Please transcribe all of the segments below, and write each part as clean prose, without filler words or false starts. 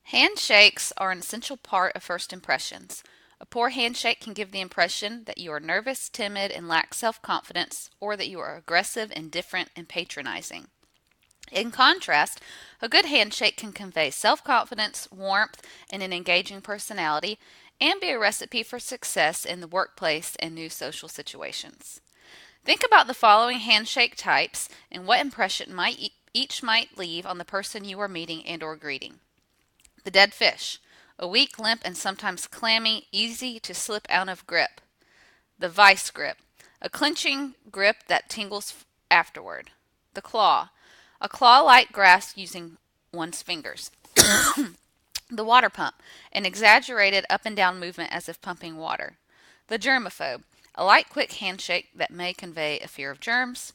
Handshakes are an essential part of first impressions. A poor handshake can give the impression that you are nervous, timid, and lack self confidence, or that you are aggressive, indifferent, and patronizing. In contrast, a good handshake can convey self confidence, warmth, and an engaging personality, and be a recipe for success in the workplace and new social situations. Think about the following handshake types and what impression each might leave on the person you are meeting and or greeting. The dead fish, a weak, limp, and sometimes clammy, easy to slip out of grip. The vice grip, a clenching grip that tingles afterward. The claw, a claw-like grasp using one's fingers. The water pump, an exaggerated up and down movement as if pumping water. The germaphobe, a light, quick handshake that may convey a fear of germs.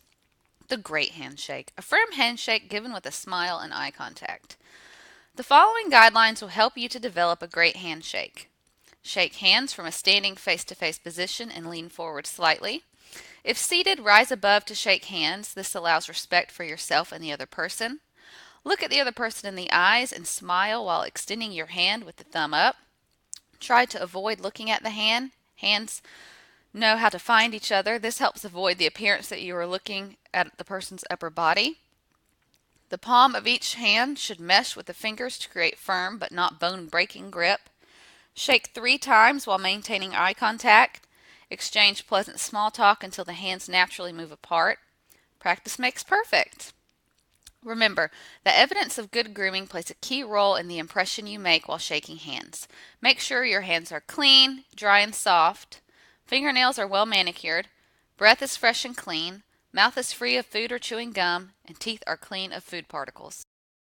The great handshake, a firm handshake given with a smile and eye contact. The following guidelines will help you to develop a great handshake. Shake hands from a standing face-to-face position and lean forward slightly. If seated, rise above to shake hands. This allows respect for yourself and the other person. Look at the other person in the eyes and smile while extending your hand with the thumb up. Try to avoid looking at the hand. Hands know how to find each other. This helps avoid the appearance that you are looking at the person's upper body. The palm of each hand should mesh with the fingers to create firm but not bone-breaking grip. Shake 3 times while maintaining eye contact. Exchange pleasant small talk until the hands naturally move apart. Practice makes perfect. Remember, the evidence of good grooming plays a key role in the impression you make while shaking hands. Make sure your hands are clean, dry, and soft. Fingernails are well manicured. Breath is fresh and clean. Mouth is free of food or chewing gum, and teeth are clean of food particles.